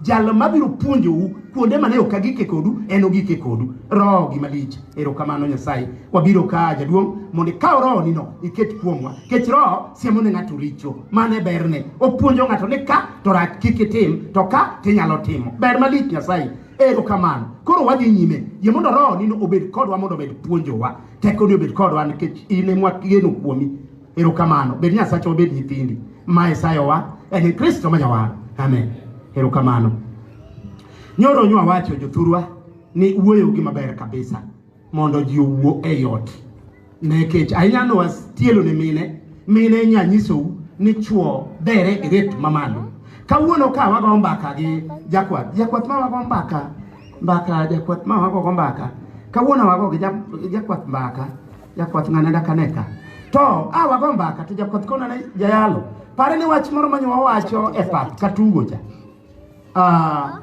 Jal mabiro puonjou kuonde mane ok agike kodu en ogike kodu. Roho gi malich. Erokamano Nyasaye. Wabiro ka jaduong' mondo ikaw roho nino iket kuomwa. Kech roho siemo ne ng'ato richo. Mane berne. Opuonjo ng'ato ni ka to rach kik itim to ka tinyalo timo. Ber malich Nyasaye. Erokamano. Koro wadhi nyime. Yie mondo roho nino obed kodwa mondo obed puonjowa. Teko ni obed kodwa nikech in ema geno kuomi. Erokamano. Bed Nyasaye obed nyithindi. Mae sayowa en Kristo ma Jawar. Amen. Erokamano. Nyoro nywa wacho jothurwa ni wuoyo gi maber kabisa mondo ji owuo e yot. Nekech ahinyano wastielo ne mine nyanyisou ni chuo dere e ret mamalo. Kawuono ka wago mbaka gi jakwath ma wago mbaka jakwath ma wago mbaka. Kawuono wago gi jakwath mbaka, jakwath ng'ane dakaneka. To wago mbaka to jakwath kona ne jayalo. Pare ni wach moro manyo wacho e pap katugo cha.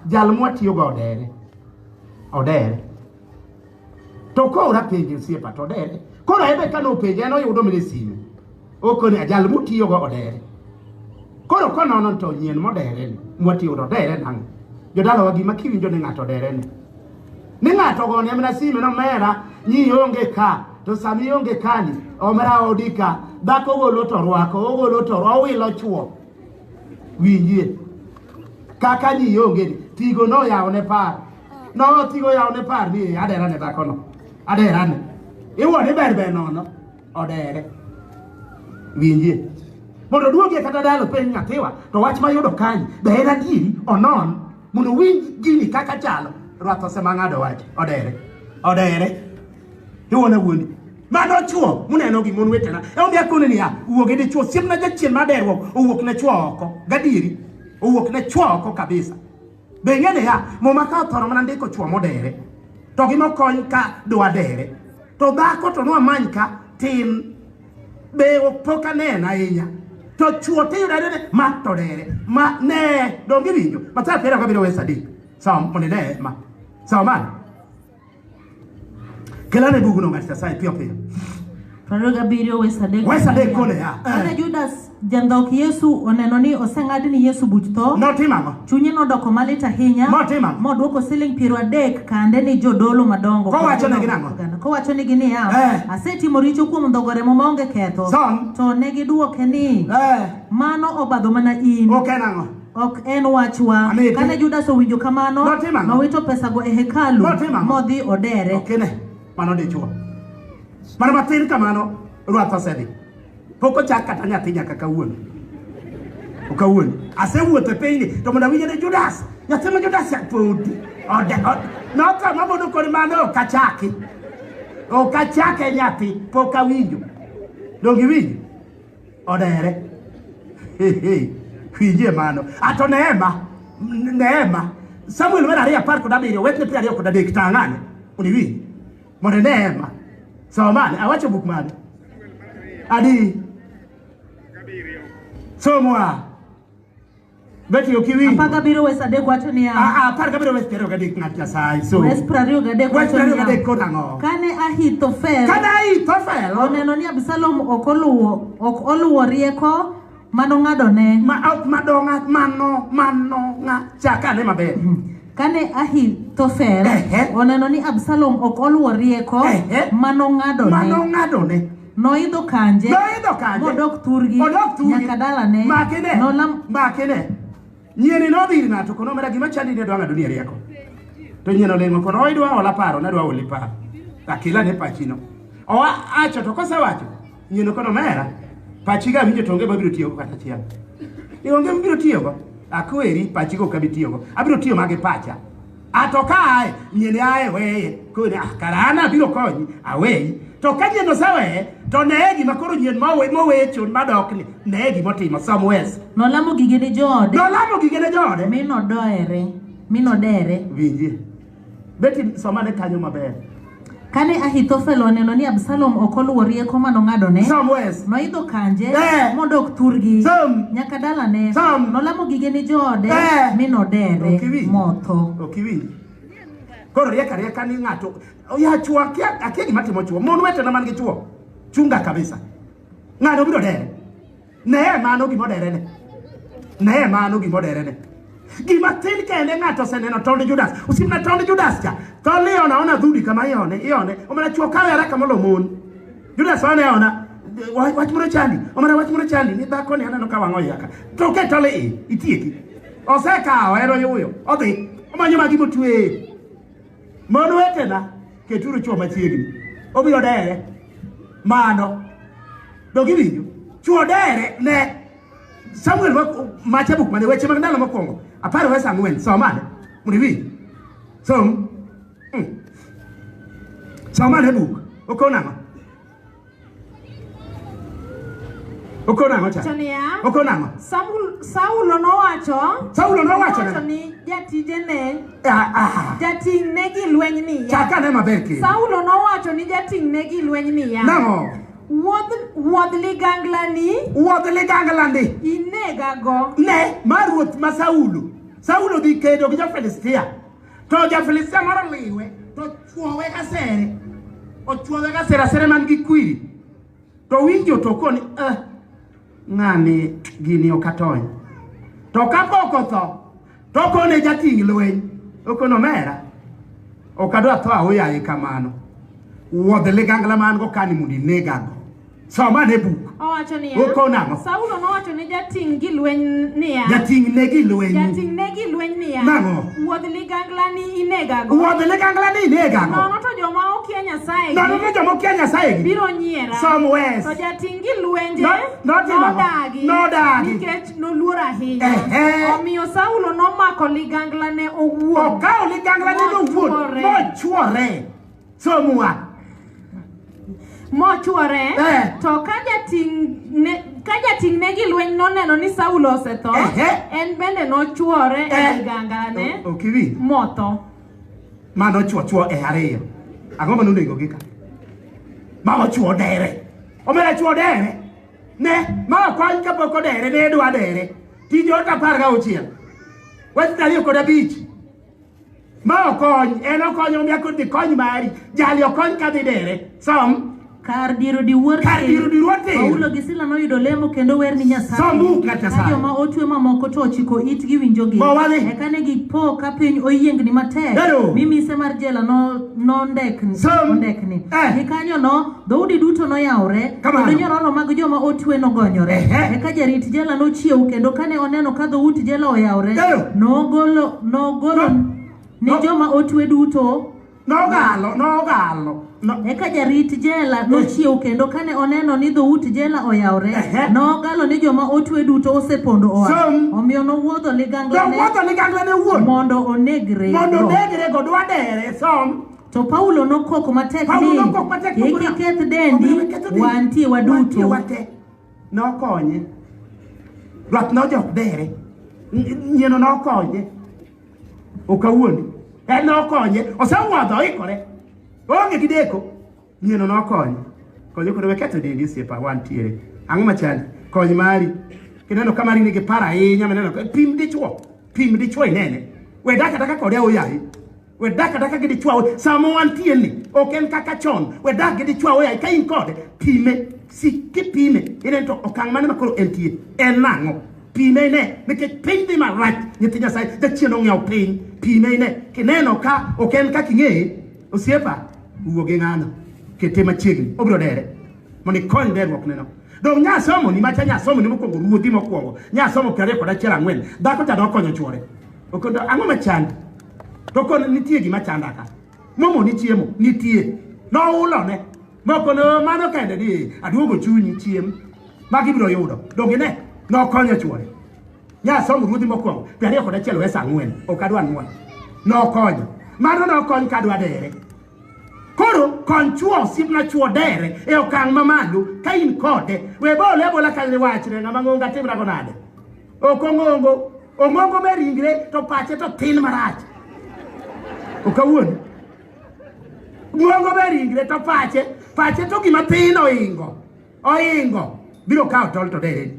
Jal mwatiyo go odere. To kora penje siepa to odere. Kora ebe kano penje no yudo mine sime. Okone jal mwatiyo go odere. Koro kono to nyien modere ni. Mwatiyo go odere nang. Jodalo wagi makiwinjo ni ng'ato odere ni. Ni ng'ato go ne mna sime no mera nyi onge ka. To sami onge kani. Omera odika. Dhako golo to rwako. Owilo chuo. Winjie. Kaka ni yonge tigo no yaone par. No tigo yaone par ni adera ne dhako no. Adera ne. Iwone ber nono. Odere. Winjie. Mondo duoge kata dalo piny nyathiwa. To wach mayudo kanyi. Be en adieri onon. Mondo winj gini kaka chalo. Rwath osema ng'ado wach. Odere. Iwone wuondi. Mano chuo. Muneno gi mon wetena. Eombi akone ni ya. Uoge di chuo. Siemna jachien maderwo. Uwuok ne chuo oko. Gadieri. Uwuok ne chuo oko kabisa. Bengene ya. Moma ka othoro mana ndiko chuo modere. To gima okony ka dwa dere. To dhako to nwa many ka tin. Be opoka nena ahinya. To chuo te yudadene ma to dere. Ma ne. Dongi winjo. Matara pera kabiro wesa di. Som pone ne ma. Som man. Kelane buguno ng'ata sai pio. Faruga birio wesa de kone ya. Kane Judas jandhok Yesu oneno ni oseng'ad ni Yesu buch tho. Notimang'o? Chunye nodoko malit ahinya. Notimang'o? Moduoko siling 30 kande ni jodolo madongo. Kowacho negi nang'o? Kowacho negi niya, asetimo richo kuom ndhogo remo maonge ketho. To negi duoke ni mano obadho mana in. Ok nang'o? Ok en wachwa. Kane Judas owinjo kamano, nowito pesago e hekalu modhi odere. Ok ne. Mano dichuo. Mana matin kamano rwath osedhi. Poko chak kata nyathi nyaka kawuono. Okawuono. Asewuotho piny to mondo awinjo ne Judas. Nyathi ma Judas yapodi. Nota mabodo kod mano okachaki. Okachake nyathi pok awinjo. Dongi winjo. Odere. Winje mano. Ato Neema. Samuel mera 2:17 wetne 2:3 tang'ane. Uniwi. Mondo Neema. Somane, awacho buk mane? Adi. Somwa. Beti okiwi. Apaga biro wesa de kwacho niya. Apaga biro wesa de gadek ng'at Nyasaye. So. Wes 20 kwacho niya. Wes 20 konang'o. Kane Ahithofel. Oneno ni Absalom ok oluwo rieko mano ng'adone. Mano chakane maber. Kane Ahithofel oneno ni Absalom ok oluwo rieko mano ng'adone. Noidho kanje. Modok thurgi. Nyaka dalane. Makene. Nyieni nodhir ng'ato kono mera gima chandi ne dwa ng'ado ni rieko. To nyieno leng'o kono idwa ola paro ne dwa oli paro. Akila ne pachino. Acho to kosewacho. Nyieno kono mera. Pachiga winjo tonge babiro tiyo kata chiel. Ionge mbiro tiyogo. Akweri pachigo kabitiyogo. Abiro tiyo mage pacha. Atokae nyieni ae weye. Kone karana biro konyi awei. To kanyeno sawe to negi makoro nyien mowecho madokni negi motimo somewes. Nolamo gige ne jode. Minodere. Winji. Beti somane kanyo maber. Kane Ahithofel oneno ni Absalom ok oluwo rieko mano ng'adone. Noidho kanje modok thurgi nyaka dalane. Nolamo gige ni jode minodere motho. Okiwinji. Koro rieka ni ng'ato ya chuo akia gima timo chuo. Mon wetena man gi chuo. Chunga kabisa. Ng'ado biro dere. Ne mano gimodere ne. Gima tin kende ng'ato seneno tonde Judas. Usimna tonde Judas cha. To Leona ona dhudi kama ione. Omena chuo kawe haraka molo mon. Judas ona wach moro chandi. Omena wach moro chandi. Ni dhako ni aneno ka wang'o yaka. To ke tole itieki. Osekawo ero yuyo. Odhi. Omanyo magi motwe. Mon wetena keturu chuo machiegni. Obiro dere. Mano. Dogi winjo. Chuo dere ne Samuel macha buk mane weche mag ndalo mokwongo. Aparo wesa ang'wen. Somane. Muniwi. Somane buk. Okonang'o. Okonang'o cha. Okonang'o. Saulo nowacho ni jatijene jating ne gi lweny ni ya. Chaka ne maber ke. Saulo nowacho ni jating ne gi lweny ni ya. Nang'o. Wuodh ligangla ni inega go. Ne mar ruoth ma Saulo dhi kedo gi jo-Filistia. To jo-Filistia moro liwe to chuowe gasere. Ochuowe gasere man gi kwiri. To winjo to koni ng'ani gini okatony. To kapok otho to kone jating lweny. Okono mera. Okadwa tho ahoyaye kamano. Wuodh ligangla man go kani mundi negago. Somane buk. Owacho ni Okonang'o. Saulo nowacho ni jating gi lweny ni ya. Jating ne gi lweny ni ya. Nang'o. Wuodh ligangla ni inegago. Nono to joma okia Nyasaye. Nono to joma okia Nyasaye. Biro nyiera. Somewhere. To jating gi lwenje. Nodagi. Nikech noluor ahinya. Omiyo Saulo nomako ligangla ne owuon. Okawo ligangla ne owuon. Mochuore. Somwa. Mochuore. To ka jating ne gi lweny noneno ni Saulo osetho. En bende nochuore e ligangla ne. Okiwi. Motho. Mano chuo e ariyo. Ang'o ma nonego gi ka? Ma ochuo dere. Omera chuo dere. Ne, ma kony kapok odere ne dwa dere. Tije ota 16. Wach 25. Ma okony, en okonyo mia kod kony mari. Jali okony ka dhi dere. Kar diro di wuor Paulo gi Sila noyudo lemo kendo wer ni Nyasaye. Ka joma otwe mamoko to ochiko itgi winjogi. Eka ne gipo ka piny oyiengni matek. Mimise mar jela nondekni. Gi kanyo no dhoudi duto noyawre. Kendo nyororo mag joma otwe nogonyore. Eka jarit jela nochiew kendo kane oneno ka dhout jela oyawre. Nogolo ni joma otwe duto. Nogalo. Eka jarit jela nochiew kendo kane oneno ni dhout jela oyawre. Nogalo ni joma otwe duto osepondo oa. Omiyo nowuodho ligangla ne wuon. Mondo onegre go dwa dere. To Paulo nokoko matek ni iki keth dendi wantie waduto. Nokonye. Rwat nojok dere. Nyieno nokonye. Okawuondi. En nokonye. Osewuodho ikore. Onge gideko. Nyieno nokonye. Konyo kod weketo dendi siepa wantiere. Ang'o machandi? Kony mari. Kineno kamari nigi para ahinya meneno. Pim dichuo inene. We daka kode oyaye. We daka gi dichuo. Samo wantie ni. Ok en kaka chon. We daka gi dichuo oyaye. Ka in kode. Pime. Kipime. Inento okang' mane makoro entie. En nang'o. Pime ne. Nikech piny dhi marach. Nyithi Nyasaye. Jachien ong'iew piny. Pime ne. Kineno ka ok en kaka ing'eye. Osiepa. Uoge ng'ano. Kete machiegni. Obiro dere. Mondo ikony derruok neno. Dong nyasomo ni macha nyasomo ni mokwongo ruodhi mokwongo. Nyasomo 2:4. Dhako cha nokonyo chuore. Okondo ang'o machandi? To kon nitie gima chanda ka. Momo ni chiemo nitie. No ulone. Moko no mano kende di aduogo chunyi chiem. Magi biro yudo. Donge ne nokonyo chuore. Nyasomo ruodhi mokwongo 2:4 wesa 4. Ok adwa nuon. Nokonyo. Mano nokonyo kadwa dere. Koro konchuo sipna chuo dere e okang' mamalo ka in kode we bola ka ni wachre ng'ama ng'onga timra go nade ongongo meringre to pache to tin marach okawuon ng'ongo meringre to pache to gima tin oingo biro kawo tol to dere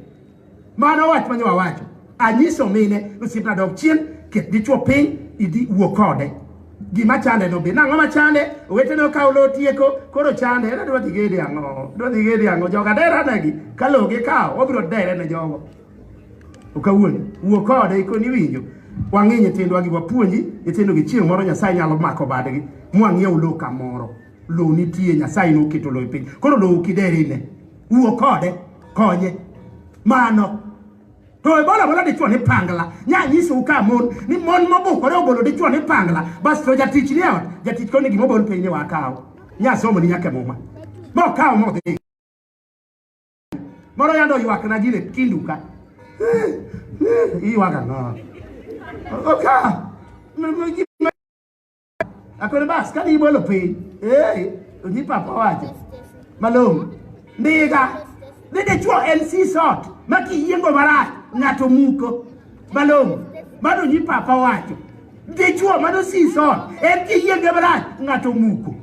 mano wach manyo wacho anyiso mine sipna dog chien ket dichuo piny idi wuok kode gima chande no be nang'o machande owete no kawo lo tieko koro chande ena dwa dhigede ang'o joga dera negi kaloge kawo obiro dere ne jogo okawuon wuok kode ikoni winjo Wangi nyithindo gi wapuonji, nyithindo gi chieng' moro Nyasaye nyalo mako badgi. Mwang'iew lo kamoro. Lo nitie Nyasaye noketo lo e piny. Koro lo kiderine. Wuo kode, konye. Mano. To ebola bola dichuo ni pangla. Nya nyiso ka mon ni mon mobukore obolo dichuo ni pangla. Bas to jatich ni ot. Jatich koni gimo bol piny ni wakao. Nya somo ni nyake muma. Mo kao mo dhi. Moro yando ywak na gire kinduka. Iywaga no. Oka. Akore bas ka ni bolo piny. Ni papa wacho. Malum. Ndiga. Nede chuo NC sort. Maki yengo barat. Ngato muko. Malum. Mado ni papa wacho. De chuo mado si sort. Eki yengo barat. Ngato muko.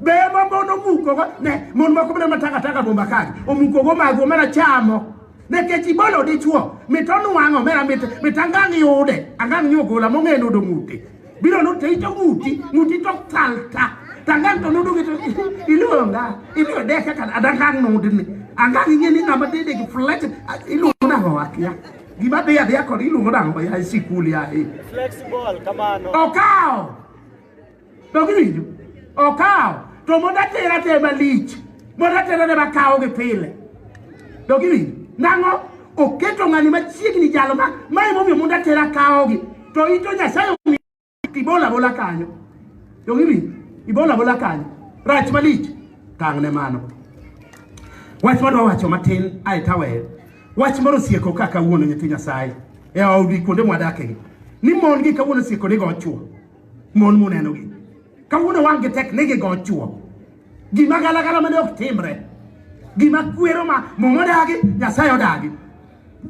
Bema mbono muko go. Ne. Mon mako mene mataka bomba kagi. O muko go mago mena chamo. Ne kechi bolo de chuo. Mitonu wango mera mitangangi yode. Angangi yoko la monge no do muti. Bilo no te ito muti. Muti tok talta. Tangan to nudu gitu ilunga ilu deka kan adang nudin angang ngini ngama dede ki flex ilu na wakia gimana ya ko ilu ngam ba ya sikuli ya flexible kamano okao to gidu okao to moda tera te malich moda tera ne bakao ge pile to gidu nango oketo ngani machiegni jalo ma mai mo moda tera kao gi to ito Nyasaye tibola bola kanyo to gidu Ibola bola kanyo. Rach malich. Tangne mano. Wach moro wacho matin ai tawe. Wach moro sieko kaka wuono nyathi Nyasaye. E audi kuonde mwadake. Ni mon gi kawuono sieko ne go chuo. Mon muneno gi. Kawuono wange tek ne go chuo. Gima gala mane ok timre. Gima kwero ma momodagi Nyasaye odagi.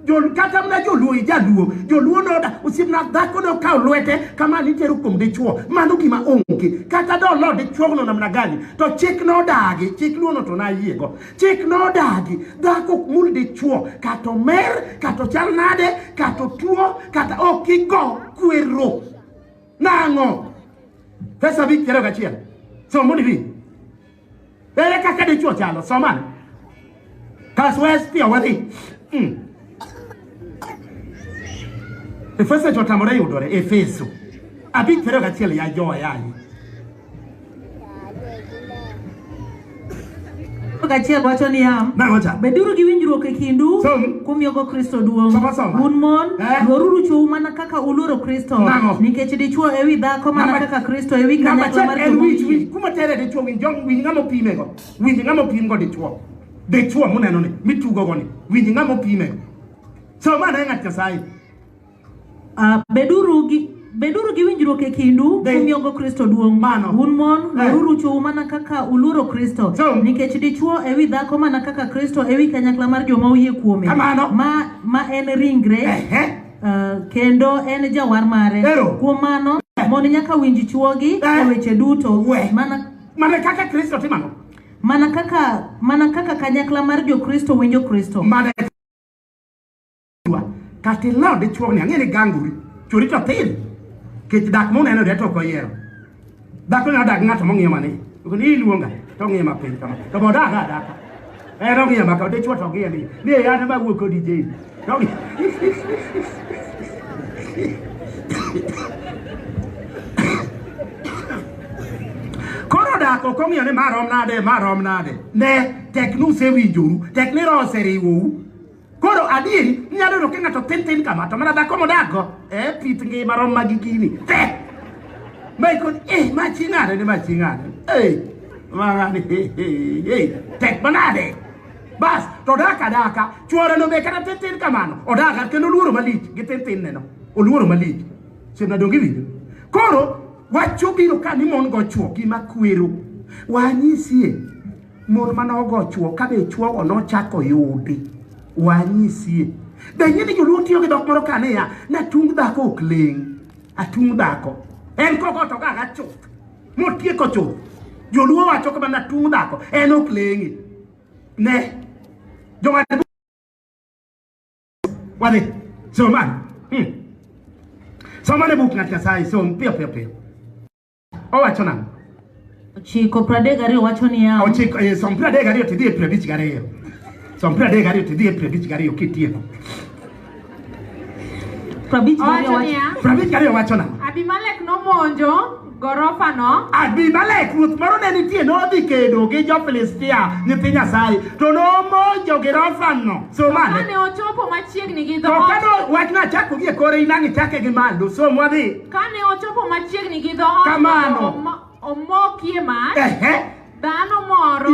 Jol kata mna joluo jaluo joluo noda usibna dhako no ka lwete kama niteru kum de chuo mano gima onge kata do lo de chuo no namna gani to chik no dagi chik luo no to na yiego chik no dagi dhako mul de chuo kato mer kato chal nade kato tuo kata okigo kwero nango pesa bi kero gachiel so moni bi ere kaka de chuo chalo so man kaswes pia wadi Efeso chotamore yudore Efeso abi kero gachiel ya joa yani gachiel wacho ni am beduru gi winjruok e kindu kumyogo Kristo duong' un mon dwaruru chou mana kaka uluoro Kristo nikech dichuo ewi dhako mana kaka Kristo ewi kanyakla mar jomowinjore kuma tere dichuo winj ng'amo pimego winj ng'amo pimgo dichuo muneno ni mitugo go ni winj ng'amo pimego so mana ng'at Nyasaye beduru gi winjruok e kindu kumyogo Kristo duong' un mon dwaruru chou mana kaka uluoro Kristo nikech dichuo ewi dhako mana kaka Kristo ewi kanyakla mar joma oyie kuome ma en ringre kendo en jawar mare kuom mano mon nyaka winj chuogi e weche duto mana kaka Kristo timano mana kaka kanyakla mar jo Kristo winjo Kristo kati lao de chuo ni ang'eni ganguri churi to tin kech dak mo neno de to ko yero dak no dak ng'ato mo ng'iyo mani ko ni luonga to ng'iyo mapiny kama to boda ga ero ng'iyo maka de chuo to ng'iyo ni ya ne ba wuok ko DJ to koro dak ko ng'iyo ni marom nade ne teknu se winjoru tekniro seriwu Koro adieri nyalo roke ngato ten kama to mana dhako modago pit ngima rom magikini te mai kon machingane ni machingane mangani tek banade bas to daka chuore no be kana ten kamano odaga kendo luoro malich gi ten neno oluoro malich sina dongi winjo koro wacho biro ka ni mon go chuo gi makwero wanyisie mon manogo chuo ka be chuo ono chako yudi wanyisie benyini joluo tiyo gi dok moro kane ya na tung dhako ok leng atung dhako en koko to ga chuth motieko chuth joluo wacho kama na tung dhako en ok lengi ne joma wade somane buk ng'at Nyasaye som piyo owacho nang'o Chiko 32 wacho ni ya ochiko som 32 tidhi e 52 Som 32 tidhi e 52 kitieko Prabich gariyo wacho nang'o? Abimelech nomonjo gorofa no. Abimelech ruoth moro ne nitie nodhi kedo gi jo-Filistia nyithi Nyasaye to nomonjo gorofa no. So mane? Kane ochopo machiegni gi To dhoot. kano wachna chako gi e kore inang' ichake gi malo. So mwadhi. Kane ochopo machiegni gi dhoot. Kamano. Omokie mach. Dhano moro.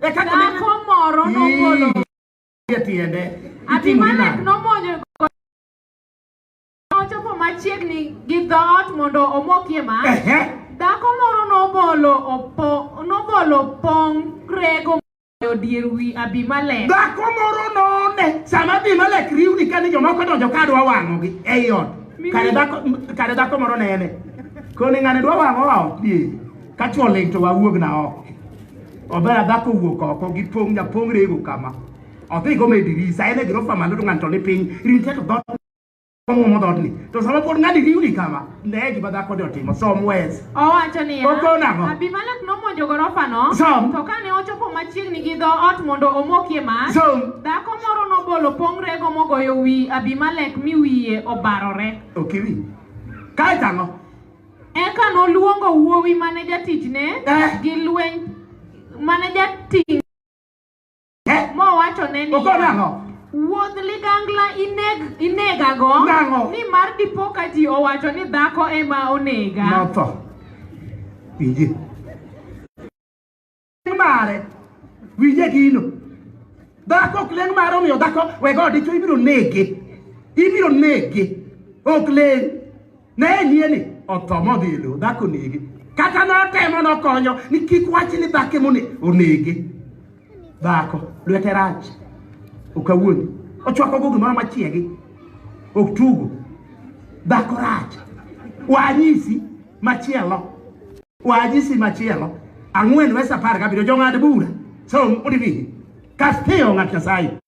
Dhako moro nogolo. Tiende. Abimelech nomonjo ochopo machiegni gi dhoot mondo omokie mach. Dhako moro nobolo pong rego e dier wi Abimelech. Dhako moro none sama Abimelech riwni kani jomoko donjo ka dwa wang'ogi ei ot. Kare dhako moro nene. Koni ng'ane dwa wang'o ot die. Ka chuo ling to wawuog na oko. Obera dhako wuok oko gi pong rego kama. Odhi go me dirisa ene girofa malo to ng'anto ni piny. Rinte to dhot mo dhot ni. To sama pod ng'ani riwni kama. Ne gima dhako ni otimo. Som wes. Owacho niya. Okonang'o? Abimelech nomonjo gorofa no. Som. To kane ochopo machiegni gi dhoot mondo omokie mach. Som. Dhako moro nobolo pong rego mogoyo wi Abimelech mi wiye obarore. Okiwi. Kae tang'o? Eka noluongo wuowi mane jatichne gi lweny mane jating' mowacho ne ni wuodh ligangla inegago ni mar dipo ka ji owacho ni dhako ema onega. Notho. Winje. Mare. Winje gino. Dhako kleng mare omiyo dhako wego dicho ibiro nege. Ibiro nege. Okleng. Ne nieni. Otho modhi elo. Dhako nege. Kata notemo nokonyo ni kik wach ni dhake onege. Dhako. Lwete rach. Okawuoni. Ochwako go gimoro machiegi. Oktugo. Dhako rach. Wanyisi machielo. Ang'wen wes 17 jong'ad bura. So odivi. Kastio ng'at Nyasaye.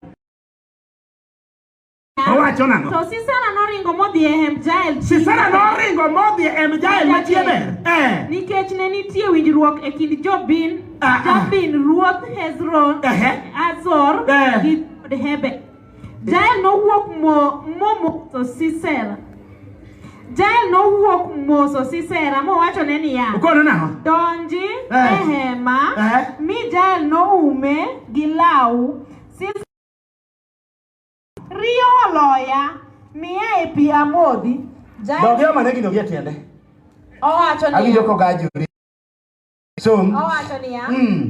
Owacho nang'o? To Sisera noringo modhi e hemb Jael. Sisera noringo modhi e hemb Jael machieber. Nikech ne nitie winjruok e kind Jabin ruoth Hezron, Azor gi Hebe. Jael nowuok momoso Sisera. Jael nowuok moso Sisera mowacho ne niya. Okono nang'o? Donji e hema mi Jael noume gi law. Rio oloya miya e pi amodhi. Dogyo mane gino gi tiende. Owacho niya. Awinjo ko gajuri. Owacho niya.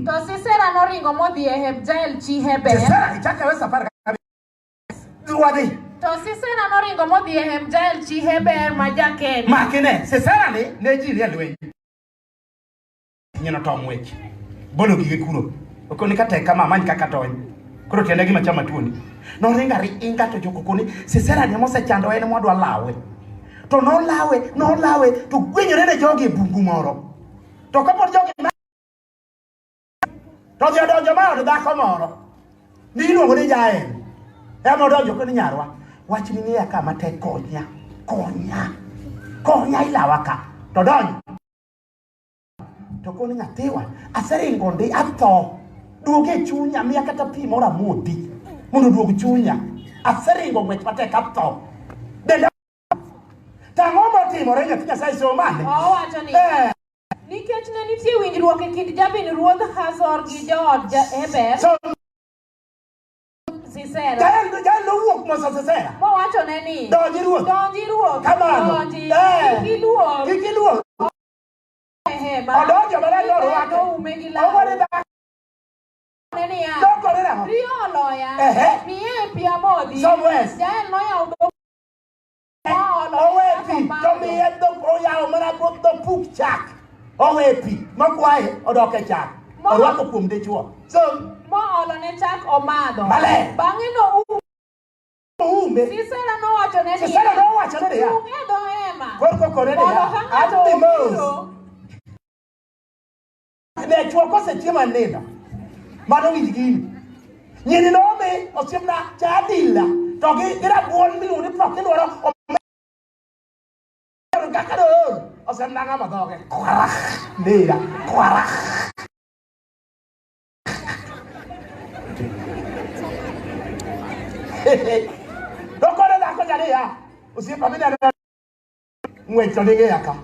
To Sisera noringo modhi e hemb Jael chi Heber. Sisera ichaka wes 17. Wadhi. To Sisera noringo modhi e hemb Jael chi Heber ma jakeni. Makine Sisera ne jiri e lweny. Nyino tom wech. Bolo gige kuro. Okoni ka tek kama many kaka tony. Koro tiende gima chama tuoni. Noringari inga to jokokoni Sisera ne mosechando en modwa lawe. To nolawe to gwenyore ne jogi e bungu moro. To kapod jogi to jodonjo ma od dhako moro. Ni iluongo ni Jael. Ema odonjo koni nyarwa. Wach ni ng'eya ka matek konya ilawa ka. To donjo. To koni nyathiwa aseringo ndi atho. Duoge chunya miya kata pi moro amodhi. Mondo duog chunya. Aseringo ng'wech matek atho. Denda tang'o motimore nyathi Nyasaye somane. Owacho ni. Nikech ne nitie winjruok e kind Jabin ruodh Hazor gi jood Heber. Sisera. Jael nowuok moso Sisera. Mowacho ne ni. Donji ruoth. Kamano. Kik iluor. Odonjo maler norwake. Owore dhako. Rio oloya. Miye e pi amodhi. Jael noyawo dhok. Owe pi. To miye dhok oyawo mana dhok puk chak. Owe pi. Makwaye odok e chak. Orwako kuom dichuo. Moolo ne chak omadho. Bang'e oume. Sisera nowacho ne niya. Ung'edho hema. Korkokore niya. Ati mos. Ne chuo kosechiemo nindo. Mano winj gini. Nyini nome osiemna chadila. To gi rabuon miluongo ni pok iluoro. Kaka do. Osiemna ng'ama dhoge. Nira. Dokore dhako jariya. Osiepa bende ng'wech to nige yaka.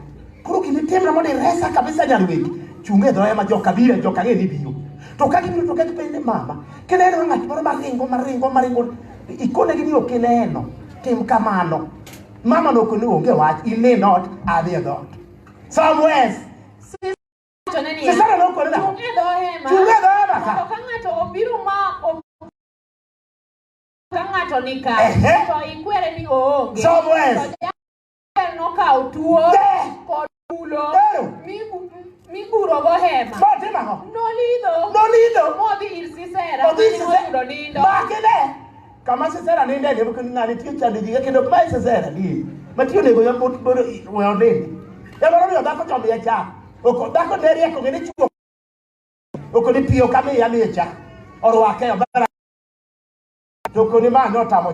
Koro kini timra mondo iresa kabisa nyarwegi. Chunge dhoe ma joka biro, joka ng'e ni biro. To ka gibiro to ka gipende mama, kineno ng'at moro maringo. Ikone gi ni ok ineno. Tim kamano. Mama no kone onge wach, in not, adhi e dhot. Somewhere. Sisara no kone na. Chunge dhoe baka. Ka ng'ato obiro ma ka ng'ato ni ka, to ikwere ni oonge. Somewhere. No kaw tuo kod ulo miguro go hema. Nolido. Modhi ir Sisera. Moyudo nindo. Bakile. Kama Sisera ninde ne bukuni ngani tiyo chandi diga kendo kuma Sisera di. Matiyo nego ya bodo weonde. Ya baro yo dako chombi ya cha. Oko dako neri eko ngene chuo. Oko ni piyo kame ya ni cha. Orwake yo bara. Toko ni ma nyota mo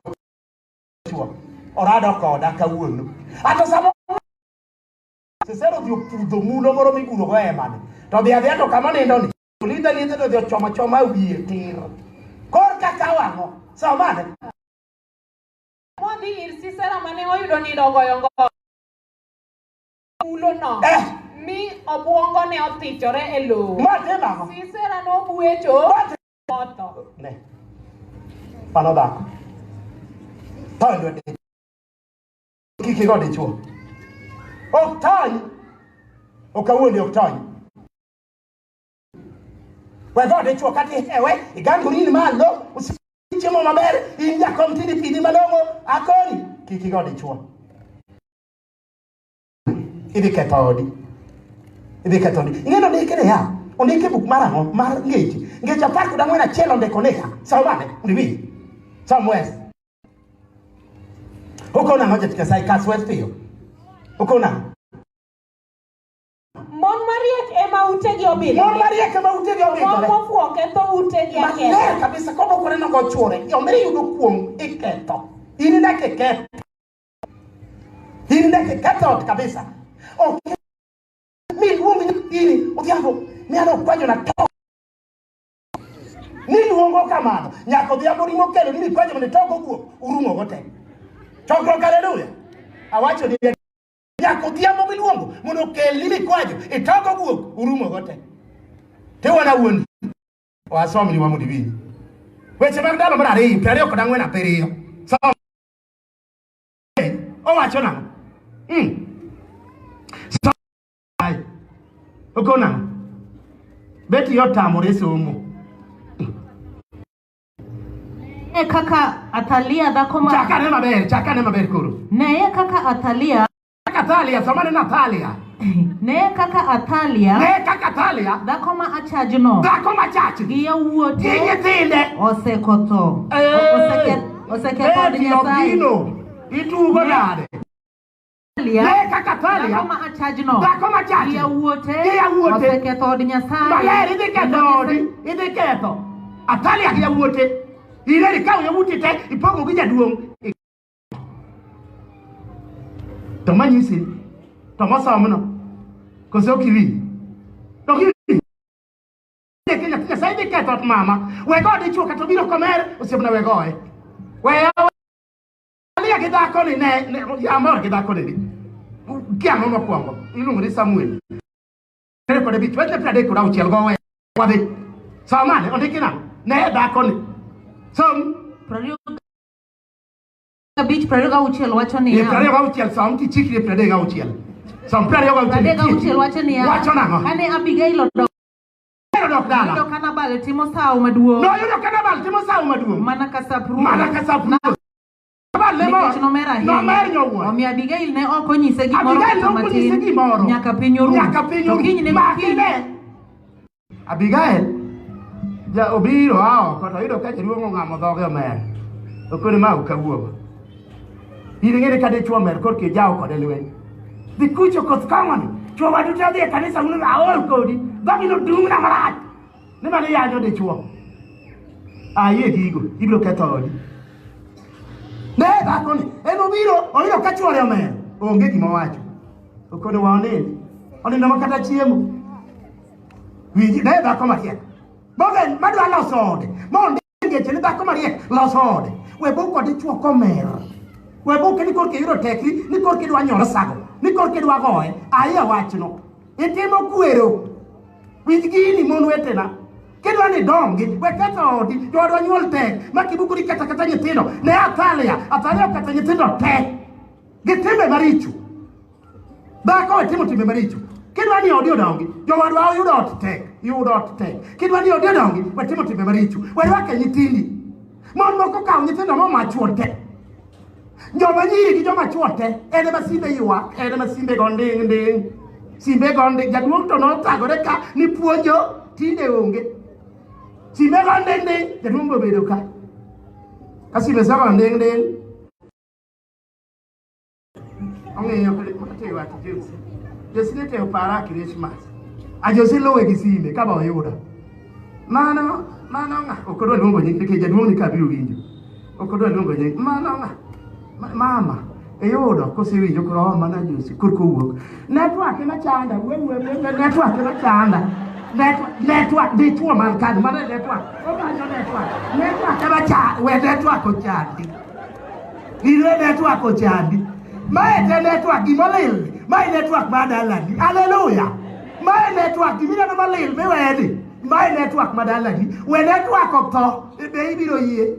chuo. Orado koda kawuono. Ato samo Sisera dio pudo mulo moro migulo go emane. To bi adhi to kama nindo ni. Linda to dio choma wiye tiro. Kor kakawango. Samane. Modhi ir Sisera mane oyudo nindo goyongo. Ulo no. Mi obuongo ne othichore e lowo. Mate bango. Sisera no buecho. Moto. Ne. Panoda. Tondo de. Kiki gode chuo. Oktany. Okawuondi oktany. We gode chuo kati ewe. Igangurini malo. Usichemo maber. Inja komtini pidi malongo. Akoni. Kiki gode chuo. Idhi ketho odi. Ing'eno ndikene ya. Ondike buk marango. Mar ngeji. Ngeji apar kod ang'wen achiel ondiko niya. Saumane. Uniwi. Somewhere. Ukona ngoja tukasai kaswet piyo. Ukona. Mon mariek ema utegi obile. Mon mofuoke to utegi aketho. Maler kabisa kobo kore no go chuore. Yomere yudo kuom iketho. Ini nake ketho kabisa. Okay. Mi luongi ini odhiambo. Mi ano kwanyo na to. Ni luongo kamano. Nyako odhiambo rimo kelo ni kwanyo mane togo guo. Urumo gote. Chokro haleluya. Awacho ni nyako odhiambo miluongo mondo kel ni kwanyo. Itogo guo. Urumo gote. Te wana wuoni. Wasomi ni wamu divini. Weche mag dalo mar ariyo, 20 kod ang'wen abiriyo. So owacho nang'o? So okona. Beti yotamore somo. Kaka Atalia dhako ma Chakane maber koro. Ne kaka Atalia somane Natalia. Ne kaka Atalia dhako ma achajno. Gi yawuote nyithinde osekoto. Oseketho od Nyasaye. Itugo nade. Ne kaka Atalia dhako ma achajno. Gi yawuote oseketho od Nyasaye. Maler idhi ketho. Atalia gi yawuote. Ile ikaw yawuote te ipogo gi jaduong'. To manyisi to mosomono koso kiwi to kiwi Kenya sai ketho mama we gode chuo kata biro komer osiebna we goe we alia gi dhako ni ne amor gi dhako ni kiamo mokwongo iluongo ni Samuel ne kode bi 20 kod auchiel gowe wadhi samane ondiki na ne dhako ni som Beach Prayoga Uchiel wacho ni ya. Prayoga Uchiel som ti chikri Prayoga Uchiel. Som Prayoga Uchiel wacho ni ya. Wacho nang'o? Kane Abigail odok dala. Yudo kanabal timo sawo maduong'. No yudo kanabal timo sawo maduong'. Mana kasapru. Kanabal le mo. No mer nyowo. Omi Abigail ne ok onyise gimoro matin. Nyaka piny oru. To kiny ne makine. Abigail ja obiro kata yudo ka jaduong' ong'amo dhoge omer. Okone ma ukawuogo. Ing'ere kade chuo mer korke jawo kode lweny. Dhi kucho koth kong'oni. Chuo waduto odhi e kanisa uno aol kodi. Dhabino dung'na marach. Ni mane yanyo de chuo. Ayie gigo. Ibiro ketho odi. Ne dhakoni. En obiro. Oyudo ka chuore omer. Onge gima wacho. Okone wa oneni. Onindo makata chiemo. Winji. Ne dhako mariek. Bogen madwa loso ode. Mondi ngeche ni dhako mariek loso ode. We bo kode chuo komer. we boke ni korke yudo tekri ni korke dwa nyoro sago ni korke dwa goye aya wachno itimo kwero winj gini mon wetena kidwa ni dongi we kata odi dwa nyuol tek makibukuri kata nyithindo ne Atalia kata nyithindo tek gitimbe maricho dhako timo timbe maricho kidwa ni odi odongi jowadwa yudo ot tek kidwa ni odi odongi we timo timbe maricho we rwake nyithindi mon moko kawo nyithindo momachuo tek joma nyiri gi joma chuo te ene masimbe yuak ene masimbe gonding simbe gonding jaduong to nothagore ka ni puonjo tinde onge simbe gonding jaduong obedo ka simbe sa gonding ong'eyo mate wat Jose te opara Christmas a Jose lowe gi simbe ka ba oyuda mano nga okodwa luongo nying ke jaduong ni ka biro winjo okodwa luongo nying mano nga mama eyudo kosewinjo koro mana Jose kurko wuok network ema chanda network ema chanda network di tuo man kan mana network ema chanda we network ochandi ile network ochandi mae te network gimolil mae network madalani haleluya mae network gimina malil mewedi mae network madalani we network okto be ibiro yie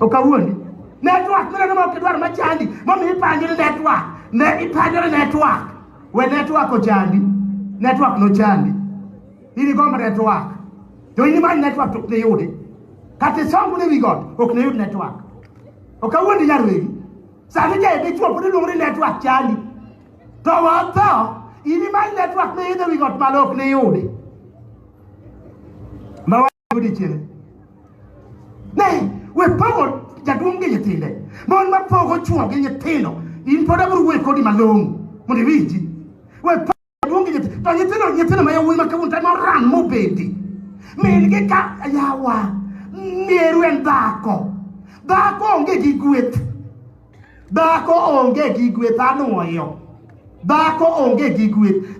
okawuoni network mena mo kedwar machandi momi ipanjore network we network ochandi network no chandi ini gomba network to ini man network to ne yudi kate songu ne we got ok ne yudi network okawuoni yarwegi sani je be chuo podi lungri network chandi to wato ini man network ne yudi we got malok ne yudi mawa yudi chile ne we power jaduong gi nyithinde mon ma pogo chuo gi nyithindo in poda buru we kodi malongo mondi wiji we jaduong gi nyithindo ma yawuoyi ma kawunta no ran mobedi min gi ka yawa mieru en dhako onge gi gweth anuoyo dhako onge gi gweth